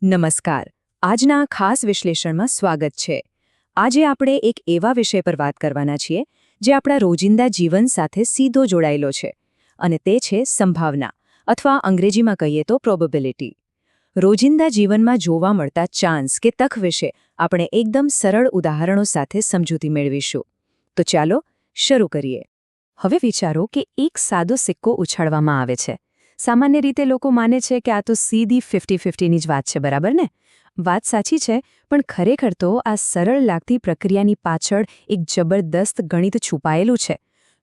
નમસ્કાર. આજના આ ખાસ વિશ્લેષણમાં સ્વાગત છે. આજે આપણે એક એવા વિષય પર વાત કરવાના છીએ જે આપણા રોજિંદા જીવન સાથે સીધો જોડાયેલો છે અને તે છે સંભાવના અથવા અંગ્રેજીમાં કહીએ તો પ્રોબેબિલિટી. રોજિંદા જીવનમાં જોવા મળતા ચાન્સ કે તક વિશે આપણે એકદમ સરળ ઉદાહરણો સાથે સમજૂતી મેળવીશું. તો ચાલો શરૂ કરીએ. હવે વિચારો કે એક સાદો સિક્કો ઉછાળવામાં આવે છે. સામાન્ય રીતે લોકો માને છે કે આ તો સીધી 50-50ની જ વાત છે, બરાબર ને? વાત સાચી છે, પણ ખરેખર તો આ સરળ લાગતી પ્રક્રિયાની પાછળ એક જબરદસ્ત ગણિત છુપાયેલું છે.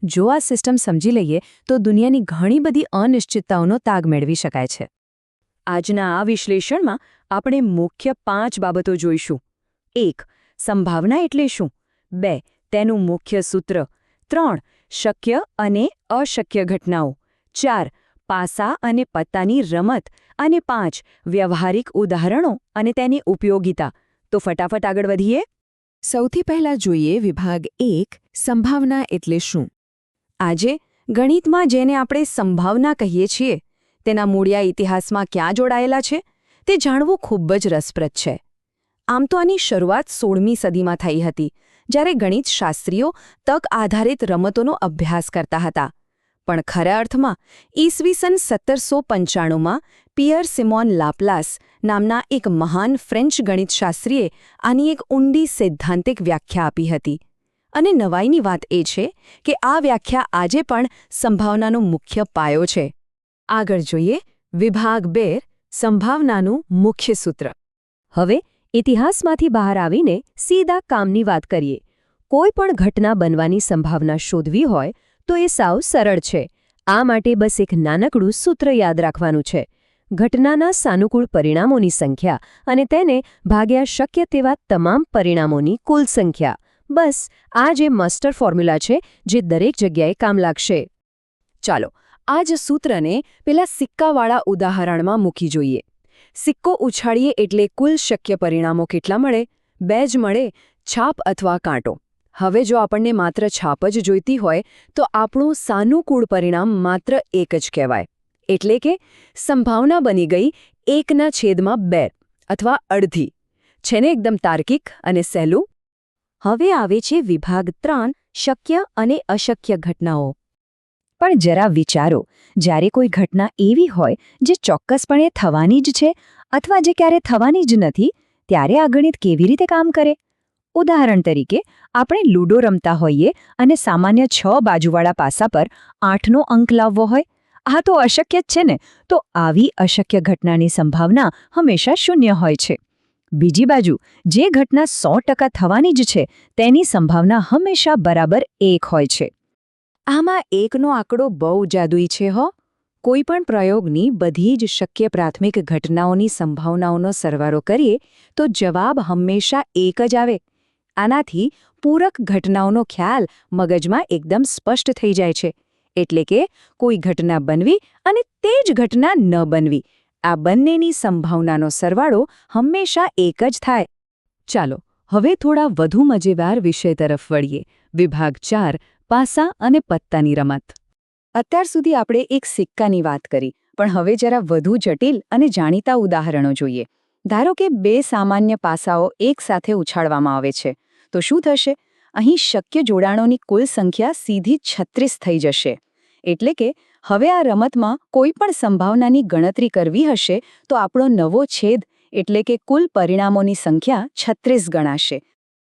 જો આ સિસ્ટમ સમજી લઈએ તો દુનિયાની ઘણી બધી અનિશ્ચિતતાઓનો તાગ મેળવી શકાય છે. આજના આ વિશ્લેષણમાં આપણે મુખ્ય 5 બાબતો જોઈશું. 1. સંભાવના એટલે શું? 2. તેનું મુખ્ય સૂત્ર. 3. શક્ય અને અશક્ય ઘટનાઓ. 4. પાસા અને પત્તાની રમત. અને 5. વ્યવહારિક ઉદાહરણો અને તેની ઉપયોગિતા. તો ફટાફટ આગળ વધીએ. સૌથી પહેલા જોઈએ વિભાગ 1, સંભાવના એટલે શું? આજે ગણિતમાં જેને આપણે સંભાવના કહીએ છીએ તેના મૂળિયા ઇતિહાસમાં ક્યાં જોડાયેલા છે તે જાણવું ખૂબ જ રસપ્રદ છે. આમ તો આની શરૂઆત 16મી સદીમાં થઈ હતી, જ્યારે ગણિતશાસ્ત્રીઓ તક આધારિત રમતોનો અભ્યાસ કરતા હતા. પણ ખરા અર્થમાં ઈસવીસન 1795માં પિયર સિમોન લાપ્લાસ નામના એક મહાન ફ્રેન્ચ ગણિતશાસ્ત્રીએ આની એક ઊંડી સૈદ્ધાંતિક વ્યાખ્યા આપી હતી. અને નવાઈની વાત એ છે કે આ વ્યાખ્યા આજે પણ સંભાવનાનો મુખ્ય પાયો છે. આગળ જોઈએ વિભાગ 2, સંભાવનાનું મુખ્ય સૂત્ર. હવે ઇતિહાસમાંથી બહાર આવીને સીધા કામની વાત કરીએ. કોઈ પણ ઘટના બનવાની સંભાવના શોધવી હોય તો એ સાવ સરળ છે. આ માટે બસ એક નાનકડું સૂત્ર યાદ રાખવાનું છે. ઘટનાના સાનુકૂળ પરિણામોની સંખ્યા અને તેને ભાગ્યા શક્ય તેવા તમામ પરિણામોની કુલ સંખ્યા. બસ આ જે માસ્ટર ફોર્મ્યુલા છે જે દરેક જગ્યાએ કામ લાગશે. ચાલો આ જ સૂત્રને પેલા સિક્કાવાળા ઉદાહરણમાં મૂકી જોઈએ. સિક્કો ઉછાળીએ એટલે કુલ શક્ય પરિણામો કેટલા મળે? 2 જ મળે, છાપ અથવા કાંટો. હવે જો આપણને માત્ર છાપ જ જોઈતી હોય તો આપણું સાનુકૂળ પરિણામ માત્ર 1 જ કહેવાય. એટલે કે સંભાવના બની ગઈ 1/2 અથવા અડધી. છે ને એકદમ તાર્કિક અને સહેલું? હવે આવે છે વિભાગ 3, શક્ય અને અશક્ય ઘટનાઓ. પણ જરા વિચારો, જ્યારે કોઈ ઘટના એવી હોય જે ચોક્કસપણે થવાની જ છે અથવા જે ક્યારે થવાની જ નથી, ત્યારે આ ગણિત કેવી રીતે કામ કરે? ઉદાહરણ તરીકે, આપણે લૂડો રમતા હોઈએ અને સામાન્ય 6 બાજુવાળા પાસા પર 8નો અંક લાવવો હોય. આ તો અશક્ય જ છે ને? તો આવી અશક્ય ઘટનાની સંભાવના હંમેશા 0 હોય છે. બીજી બાજુ, જે ઘટના 100% થવાની જ છે તેની સંભાવના હંમેશા બરાબર 1 હોય છે. આમાં 1નો આંકડો બહુ જાદુઈ છે હો. કોઈ પણ પ્રયોગની બધી જ શક્ય પ્રાથમિક ઘટનાઓની સંભાવનાઓનો સરવાળો કરીએ તો જવાબ હંમેશા 1 જ આવે. આનાથી પૂરક ઘટનાઓનો ખ્યાલ મગજમાં એકદમ સ્પષ્ટ થઈ જાય છે. એટલે કે કોઈ ઘટના બનવી અને તે જ ઘટના ન બનવી, આ બંનેની સંભાવનાનો સરવાળો હંમેશા 1 જ થાય. ચાલો હવે થોડા વધુ મજેદાર વિષય તરફ વળીએ. વિભાગ 4, પાસા અને પત્તાની રમત. અત્યાર સુધી આપણે એક સિક્કાની વાત કરી, પણ હવે જરા વધુ જટિલ અને જાણીતા ઉદાહરણો જોઈએ. ધારો કે 2 સામાન્ય પાસાઓ એકસાથે ઉછાળવામાં આવે છે, તો શું થશે? અહીં શક્ય જોડાણોની કુલ સંખ્યા સીધી 36 થઈ જશે. એટલે કે હવે આ રમતમાં કોઈ પણ સંભાવનાની ગણતરી કરવી હશે તો આપણો નવો છેદ એટલે કે કુલ પરિણામોની સંખ્યા 36 ગણાશે.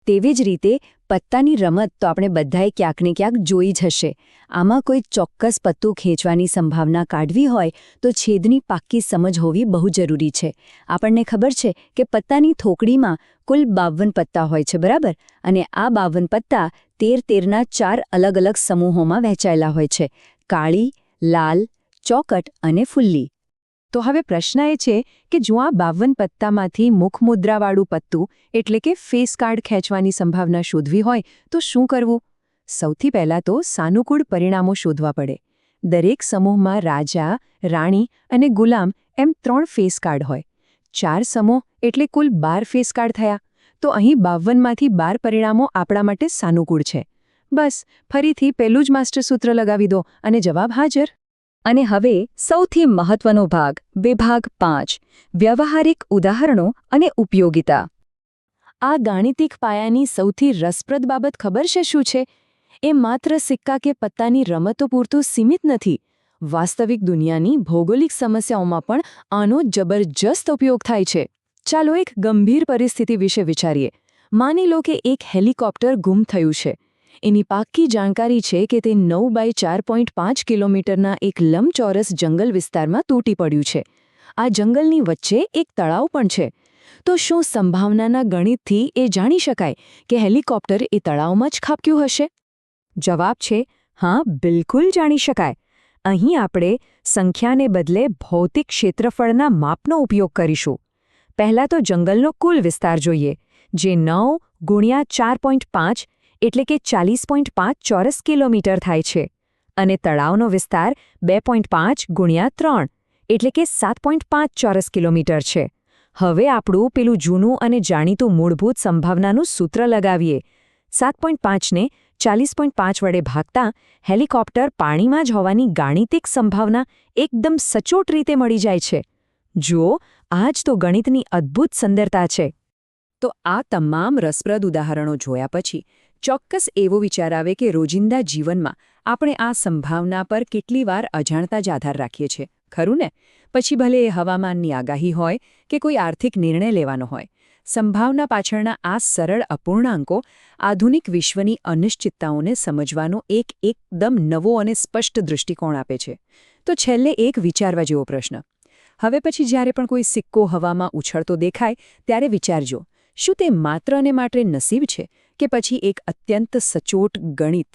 તેવી જ રીતે પત્તાની રમત તો આપણે બધાએ ક્યાંક ને ક્યાંક જોઈ જ હશે. આમાં કોઈ ચોક્કસ પત્તું ખેંચવાની સંભાવના કાઢવી હોય તો છેદની પાક્કી સમજ હોવી બહુ જરૂરી છે. આપણને ખબર છે કે પત્તાની થોકડીમાં કુલ 52 પત્તા હોય છે, બરાબર? અને આ 52 પત્તા 13-13ના 4 અલગ અલગ સમૂહોમાં વહેંચાયેલા હોય છે: કાળી, લાલ, ચોકટ અને ફુલ્લી. તો હવે પ્રશ્ન એ છે કે જો આ 52 પત્તામાંથી મુખમુદ્રાવાળું પત્તું એટલે કે ફેસ કાર્ડ ખેંચવાની સંભાવના શોધવી હોય તો શું કરવું? સૌથી પહેલાં તો સાનુકૂળ પરિણામો શોધવા પડે. દરેક સમૂહમાં રાજા, રાણી અને ગુલામ એમ 3 ફેસ કાર્ડ હોય. 4 સમૂહ એટલે કુલ 12 ફેસ કાર્ડ થયા. તો અહીં 52માંથી 12 પરિણામો આપણા માટે સાનુકૂળ છે. બસ ફરીથી પેલું જ માસ્ટર સૂત્ર લગાવી દો અને જવાબ હાજર. અને હવે સૌથી મહત્વનો ભાગ વિભાગ 5 વ્યવહારિક ઉદાહરણો અને ઉપયોગિતા. આ ગાણિતિક પાયાની સૌથી રસપ્રદ બાબત ખબર છે શું છે? એ માત્ર સિક્કા કે પત્તાની રમતો પૂરતું સીમિત નથી. વાસ્તવિક દુનિયાની ભૌગોલિક સમસ્યાઓમાં પણ આનો જબરજસ્ત ઉપયોગ થાય છે. ચાલો એક ગંભીર પરિસ્થિતિ વિશે વિચારીએ. માની લો કે એક હેલિકોપ્ટર ગુમ થયું છે. એની પાક્કી જાણકારી છે કે તે 9x4.5 કિલોમીટરના એક લંબચોરસ જંગલ વિસ્તારમાં તૂટી પડ્યું છે. આ જંગલની વચ્ચે એક તળાવ પણ છે. તો શું સંભાવનાના ગણિતથી એ જાણી શકાય કે હેલિકોપ્ટર એ તળાવમાં જ ખાબક્યું હશે? જવાબ છે હા, બિલકુલ જાણી શકાય. અહીં આપણે સંખ્યાને બદલે ભૌતિક ક્ષેત્રફળના માપનો ઉપયોગ કરીશું. પહેલાં તો જંગલનો કુલ વિસ્તાર જોઈએ, જે 9 × 4.5 એટલે કે 40.5 ચોરસ કિલોમીટર થાય છે. અને તળાવનો વિસ્તાર 2.5 × 3 એટલે કે 7.5 ચોરસ કિલોમીટર છે. હવે આપણું પેલું જૂનું અને જાણીતું મૂળભૂત સંભાવનાનું સૂત્ર લગાવીએ. 7.5ને 40.5 વડે ભાગતા હેલિકોપ્ટર પાણીમાં જ હોવાની ગાણિતિક સંભાવના એકદમ સચોટ રીતે મળી જાય છે. જુઓ, આ જ તો ગણિતની અદ્ભુત સુંદરતા છે. તો આ તમામ રસપ્રદ ઉદાહરણો જોયા પછી ચોક્કસ એવો વિચાર આવે કે રોજિંદા જીવનમાં આપણે આ સંભાવના પર કેટલી વાર અજાણતા જ આધાર રાખીએ છીએ, ખરું ને? પછી ભલે એ હવામાનની આગાહી હોય કે કોઈ આર્થિક નિર્ણય લેવાનો હોય, સંભાવના પાછળના આ સરળ અપૂર્ણાંકો આધુનિક વિશ્વની અનિશ્ચિતતાઓને સમજવાનો એકદમ નવો અને સ્પષ્ટ દૃષ્ટિકોણ આપે છે. તો છેલ્લે એક વિચારવા જેવો પ્રશ્ન. હવે પછી જ્યારે પણ કોઈ સિક્કો હવામાં ઉછળતો દેખાય ત્યારે વિચારજો, શું તે માત્ર અને માત્ર નસીબ છે કે પછી એક અત્યંત સચોટ ગણિત?